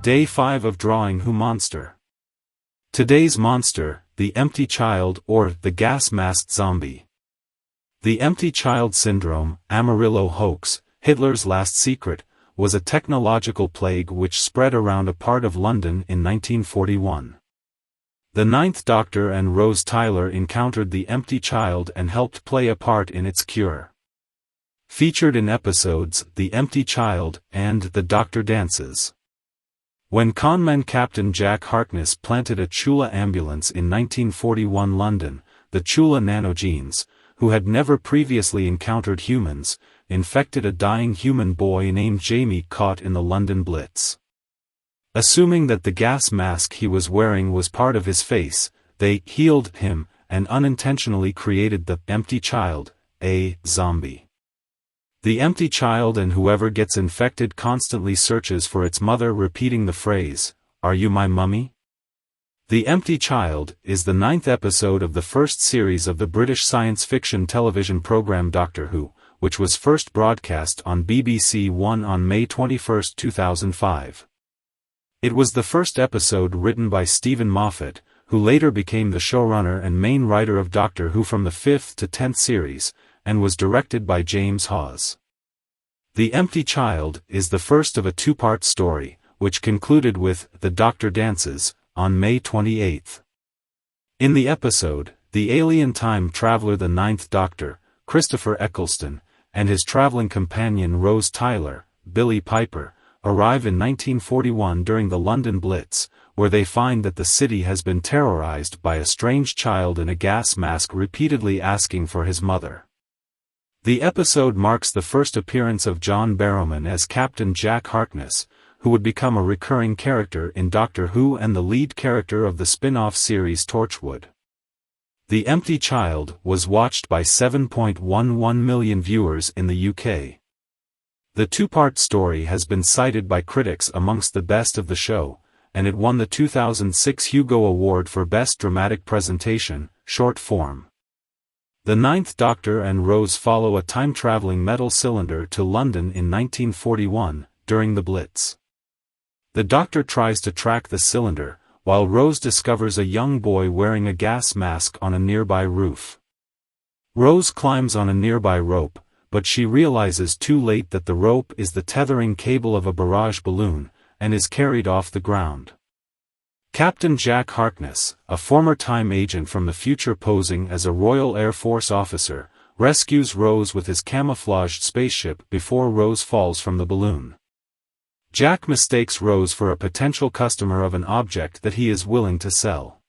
Day 5 of Drawing Who Monster. Today's monster, the empty child or the gas-masked zombie. The empty child syndrome, Amarillo hoax, Hitler's last secret, was a technological plague which spread around a part of London in 1941. The Ninth Doctor and Rose Tyler encountered the empty child and helped play a part in its cure. Featured in episodes The Empty Child and The Doctor Dances. When conman Captain Jack Harkness planted a Chula ambulance in 1941 London, the Chula nanogenes, who had never previously encountered humans, infected a dying human boy named Jamie caught in the London Blitz. Assuming that the gas mask he was wearing was part of his face, they healed him and unintentionally created the empty child, a zombie. The empty child and whoever gets infected constantly searches for its mother, repeating the phrase, "Are you my mummy?" The Empty Child is the 9th episode of the first series of the British science fiction television program Doctor Who, which was first broadcast on BBC One on May 21, 2005. It was the first episode written by Stephen Moffat, who later became the showrunner and main writer of Doctor Who from the 5th to 10th series, and was directed by James Hawes. The Empty Child is the first of a two-part story, which concluded with The Doctor Dances, on May 28. In the episode, the alien time traveler the Ninth Doctor, Christopher Eccleston, and his traveling companion Rose Tyler, Billie Piper, arrive in 1941 during the London Blitz, where they find that the city has been terrorized by a strange child in a gas mask repeatedly asking for his mother. The episode marks the first appearance of John Barrowman as Captain Jack Harkness, who would become a recurring character in Doctor Who and the lead character of the spin-off series Torchwood. The Empty Child was watched by 7.11 million viewers in the UK. The two-part story has been cited by critics amongst the best of the show, and it won the 2006 Hugo Award for Best Dramatic Presentation, Short Form. The Ninth Doctor and Rose follow a time-traveling metal cylinder to London in 1941, during the Blitz. The Doctor tries to track the cylinder, while Rose discovers a young boy wearing a gas mask on a nearby roof. Rose climbs on a nearby rope, but she realizes too late that the rope is the tethering cable of a barrage balloon, and is carried off the ground. Captain Jack Harkness, a former time agent from the future posing as a Royal Air Force officer, rescues Rose with his camouflaged spaceship before Rose falls from the balloon. Jack mistakes Rose for a potential customer of an object that he is willing to sell.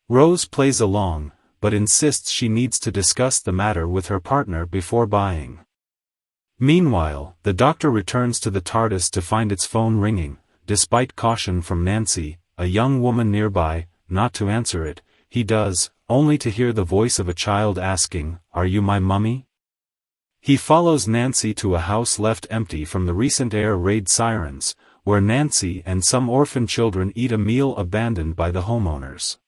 Rose plays along, but insists she needs to discuss the matter with her partner before buying. Meanwhile, the Doctor returns to the TARDIS to find its phone ringing, despite caution from Nancy, a young woman nearby, not to answer it. He does, only to hear the voice of a child asking, "Are you my mummy?" He follows Nancy to a house left empty from the recent air raid sirens, where Nancy and some orphan children eat a meal abandoned by the homeowners.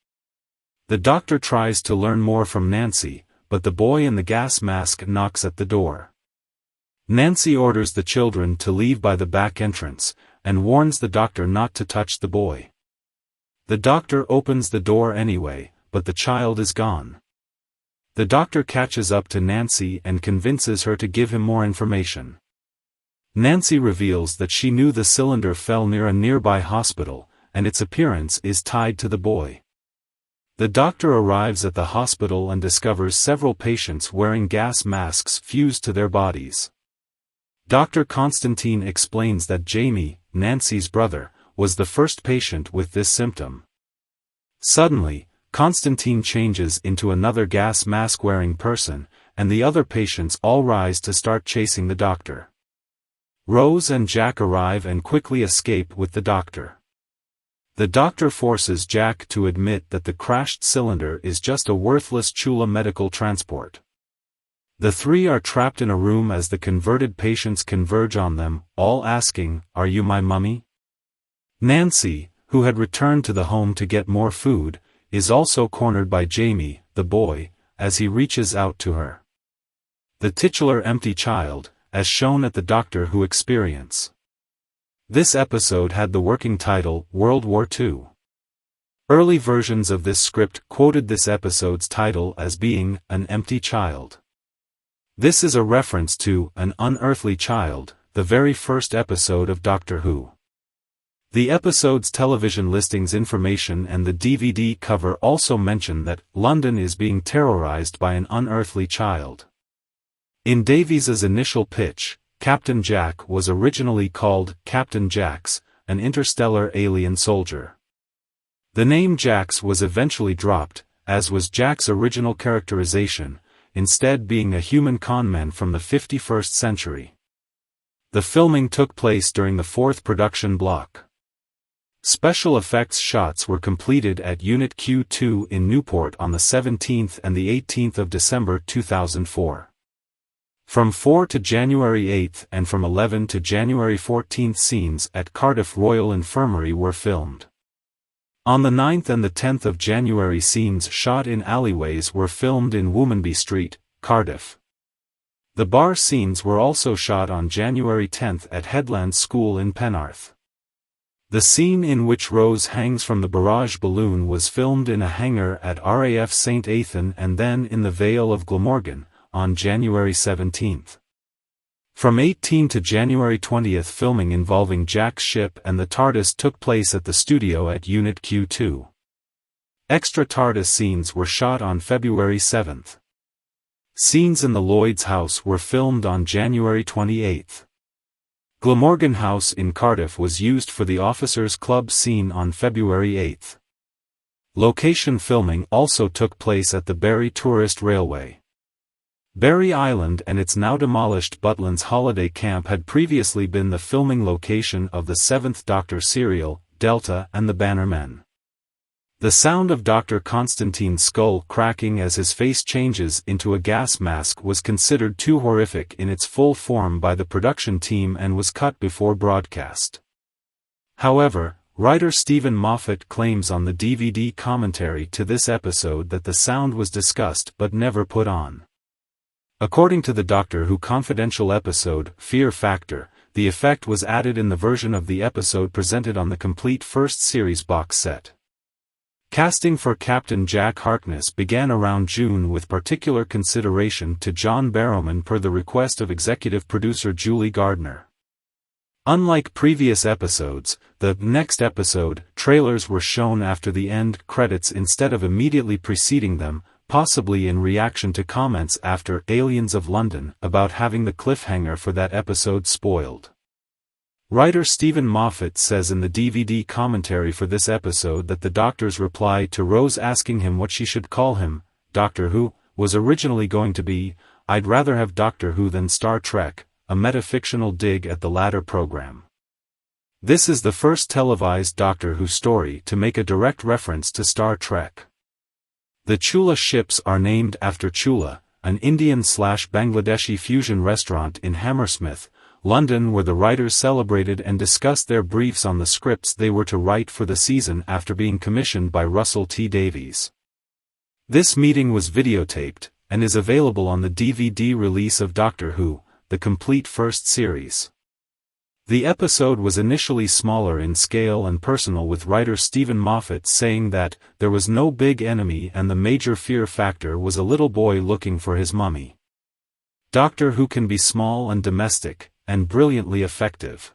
The Doctor tries to learn more from Nancy, but the boy in the gas mask knocks at the door. Nancy orders the children to leave by the back entrance, and warns the Doctor not to touch the boy. The Doctor opens the door anyway, but the child is gone. The Doctor catches up to Nancy and convinces her to give him more information. Nancy reveals that she knew the cylinder fell near a nearby hospital, and its appearance is tied to the boy. The Doctor arrives at the hospital and discovers several patients wearing gas masks fused to their bodies. Dr. Constantine explains that Jamie, Nancy's brother, was the first patient with this symptom. Suddenly, Constantine changes into another gas mask-wearing person, and the other patients all rise to start chasing the Doctor. Rose and Jack arrive and quickly escape with the Doctor. The Doctor forces Jack to admit that the crashed cylinder is just a worthless Chula medical transport. The three are trapped in a room as the converted patients converge on them, all asking, "Are you my mummy?" Nancy, who had returned to the home to get more food, is also cornered by Jamie, the boy, as he reaches out to her. The titular empty child, as shown at the Doctor Who experience. This episode had the working title, World War II. Early versions of this script quoted this episode's title as being, An Empty Child. This is a reference to An Unearthly Child, the very first episode of Doctor Who. The episode's television listings information and the DVD cover also mention that London is being terrorized by an unearthly child. In Davies's initial pitch, Captain Jack was originally called Captain Jax, an interstellar alien soldier. The name Jax was eventually dropped, as was Jack's original characterization, instead being a human conman from the 51st century. The filming took place during the fourth production block. Special effects shots were completed at Unit Q2 in Newport on the 17th and the 18th of December 2004. From 4 to January 8 and from 11 to January 14 scenes at Cardiff Royal Infirmary were filmed. On the 9th and the 10th of January scenes shot in alleyways were filmed in Womanby Street, Cardiff. The bar scenes were also shot on January 10 at Headland School in Penarth. The scene in which Rose hangs from the barrage balloon was filmed in a hangar at RAF St. Athan and then in the Vale of Glamorgan, on January 17. From 18 to January 20 filming involving Jack's ship and the TARDIS took place at the studio at Unit Q2. Extra TARDIS scenes were shot on February 7. Scenes in the Lloyd's house were filmed on January 28. Glamorgan House in Cardiff was used for the Officers' Club scene on February 8. Location filming also took place at the Barry Tourist Railway. Barry Island and its now demolished Butlands holiday camp had previously been the filming location of the 7th Doctor serial, Delta and the Bannermen. The sound of Dr. Constantine's skull cracking as his face changes into a gas mask was considered too horrific in its full form by the production team and was cut before broadcast. However, writer Stephen Moffat claims on the DVD commentary to this episode that the sound was discussed but never put on. According to the Doctor Who Confidential episode, Fear Factor, the effect was added in the version of the episode presented on the complete first series box set. Casting for Captain Jack Harkness began around June with particular consideration to John Barrowman per the request of executive producer Julie Gardner. Unlike previous episodes, the next episode trailers were shown after the end credits instead of immediately preceding them, possibly in reaction to comments after Aliens of London about having the cliffhanger for that episode spoiled. Writer Stephen Moffat says in the DVD commentary for this episode that the Doctor's reply to Rose asking him what she should call him, Doctor Who, was originally going to be, I'd rather have Doctor Who than Star Trek, a metafictional dig at the latter program. This is the first televised Doctor Who story to make a direct reference to Star Trek. The Chula ships are named after Chula, an Indian/Bangladeshi fusion restaurant in Hammersmith, London where the writers celebrated and discussed their briefs on the scripts they were to write for the season after being commissioned by Russell T Davies. This meeting was videotaped, and is available on the DVD release of Doctor Who, the complete first series. The episode was initially smaller in scale and personal with writer Stephen Moffat saying that there was no big enemy and the major fear factor was a little boy looking for his mummy. Doctor Who can be small and domestic, and brilliantly effective.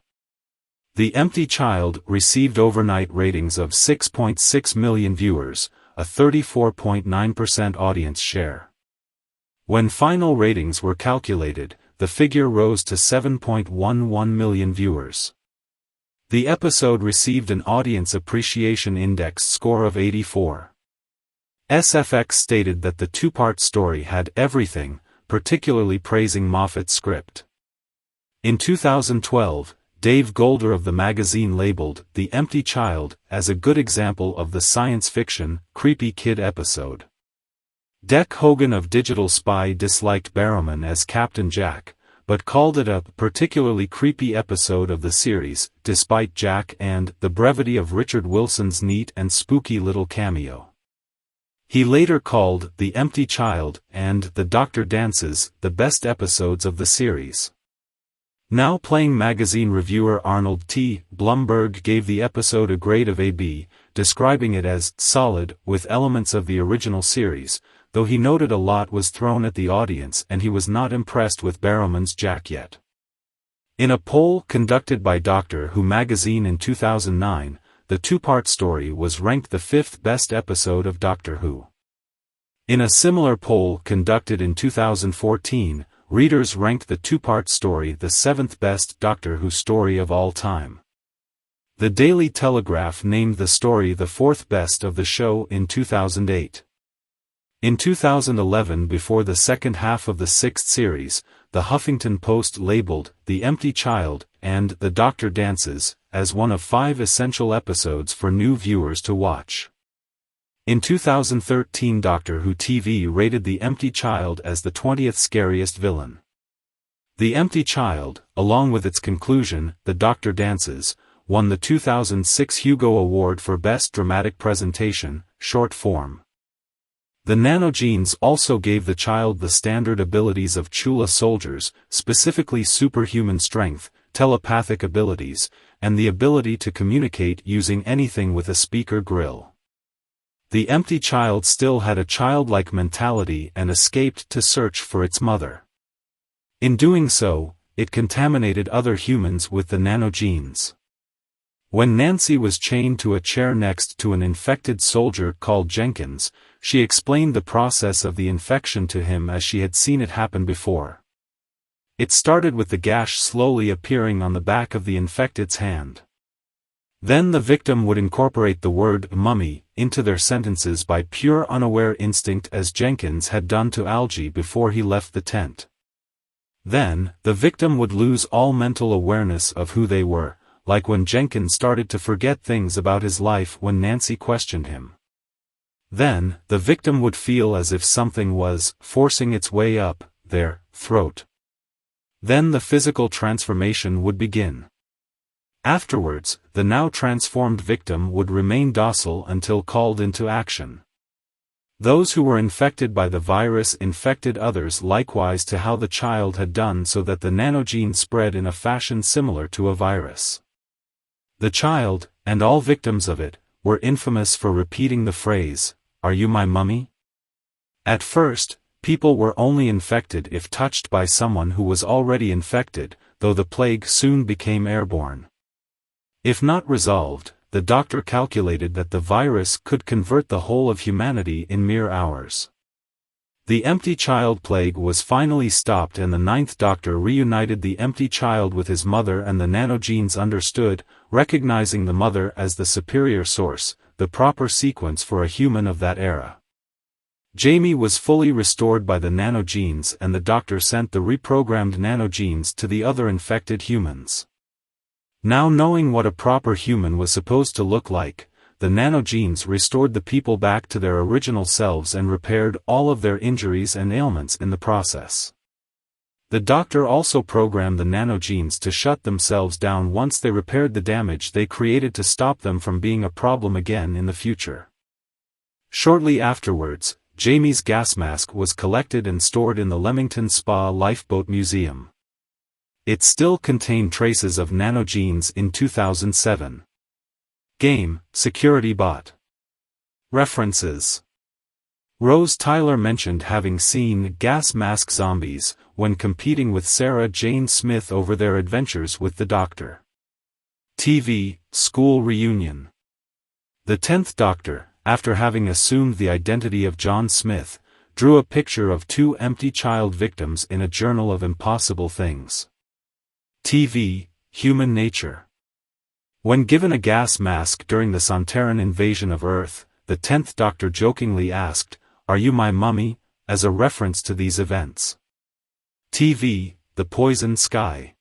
The Empty Child received overnight ratings of 6.6 million viewers, a 34.9% audience share. When final ratings were calculated, the figure rose to 7.11 million viewers. The episode received an Audience Appreciation Index score of 84. SFX stated that the two-part story had everything, particularly praising Moffat's script. In 2012, Dave Golder of the magazine labeled The Empty Child as a good example of the science fiction, creepy kid episode. Dec Hogan of Digital Spy disliked Barrowman as Captain Jack, but called it a particularly creepy episode of the series, despite Jack and the brevity of Richard Wilson's neat and spooky little cameo. He later called The Empty Child and The Doctor Dances the best episodes of the series. Now playing magazine reviewer Arnold T. Blumberg gave the episode a grade of AB, describing it as solid, with elements of the original series, though he noted a lot was thrown at the audience and he was not impressed with Barrowman's Jack yet. In a poll conducted by Doctor Who magazine in 2009, the two-part story was ranked the 5th best episode of Doctor Who. In a similar poll conducted in 2014, readers ranked the two-part story the 7th best Doctor Who story of all time. The Daily Telegraph named the story the 4th best of the show in 2008. In 2011, before the second half of the 6th series, the Huffington Post labeled The Empty Child and The Doctor Dances as one of 5 essential episodes for new viewers to watch. In 2013, Doctor Who TV rated The Empty Child as the 20th scariest villain. The Empty Child, along with its conclusion, The Doctor Dances, won the 2006 Hugo Award for Best Dramatic Presentation, Short Form. The nanogenes also gave the child the standard abilities of Chula soldiers, specifically superhuman strength, telepathic abilities, and the ability to communicate using anything with a speaker grill. The Empty Child still had a childlike mentality and escaped to search for its mother. In doing so, it contaminated other humans with the nanogenes. When Nancy was chained to a chair next to an infected soldier called Jenkins, she explained the process of the infection to him as she had seen it happen before. It started with the gash slowly appearing on the back of the infected's hand. Then the victim would incorporate the word mummy into their sentences by pure unaware instinct, as Jenkins had done to Algie before he left the tent. Then, the victim would lose all mental awareness of who they were, like when Jenkins started to forget things about his life when Nancy questioned him. Then, the victim would feel as if something was forcing its way up their throat. Then the physical transformation would begin. Afterwards, the now transformed victim would remain docile until called into action. Those who were infected by the virus infected others likewise to how the child had done, so that the nanogene spread in a fashion similar to a virus. The child, and all victims of it, were infamous for repeating the phrase, "Are you my mummy?" At first, people were only infected if touched by someone who was already infected, though the plague soon became airborne. If not resolved, the doctor calculated that the virus could convert the whole of humanity in mere hours. The Empty Child plague was finally stopped, and the 9th Doctor reunited the Empty Child with his mother, and the nanogenes understood, recognizing the mother as the superior source, the proper sequence for a human of that era. Jamie was fully restored by the nanogenes, and the Doctor sent the reprogrammed nanogenes to the other infected humans. Now knowing what a proper human was supposed to look like, the nanogenes restored the people back to their original selves and repaired all of their injuries and ailments in the process. The Doctor also programmed the nanogenes to shut themselves down once they repaired the damage they created, to stop them from being a problem again in the future. Shortly afterwards, Jamie's gas mask was collected and stored in the Leamington Spa Lifeboat Museum. It still contained traces of nanogenes in 2007. Game, Security Bot. References. Rose Tyler mentioned having seen gas mask zombies when competing with Sarah Jane Smith over their adventures with the Doctor. TV, School Reunion. The 10th Doctor, after having assumed the identity of John Smith, drew a picture of 2 empty child victims in a journal of impossible things. TV, Human Nature. When given a gas mask during the Sontaran invasion of Earth, the 10th Doctor jokingly asked, "Are you my mummy?" as a reference to these events. TV, The Poisoned Sky.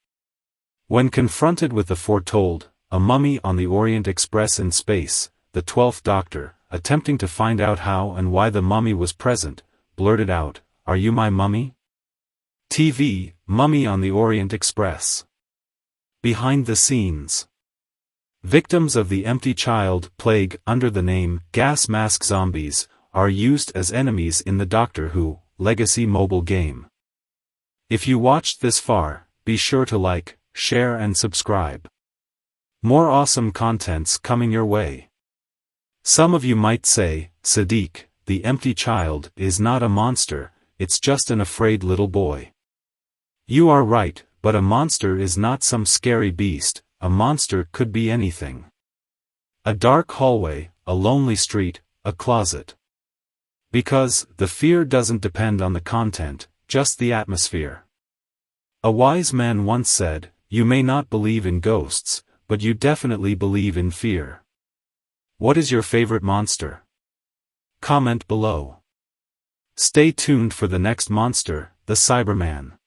When confronted with the foretold, a mummy on the Orient Express in space, the 12th Doctor, attempting to find out how and why the mummy was present, blurted out, "Are you my mummy?" TV, Mummy on the Orient Express. Behind the scenes. Victims of the Empty Child plague, under the name gas mask zombies, are used as enemies in the Doctor Who Legacy mobile game. If you watched this far, be sure to like, share and subscribe. More awesome contents coming your way. Some of you might say, Sadiq, the empty child is not a monster, it's just an afraid little boy. You are right, but a monster is not some scary beast, a monster could be anything. A dark hallway, a lonely street, a closet. Because, the fear doesn't depend on the content, just the atmosphere. A wise man once said, you may not believe in ghosts, but you definitely believe in fear. What is your favorite monster? Comment below. Stay tuned for the next monster, the Cyberman.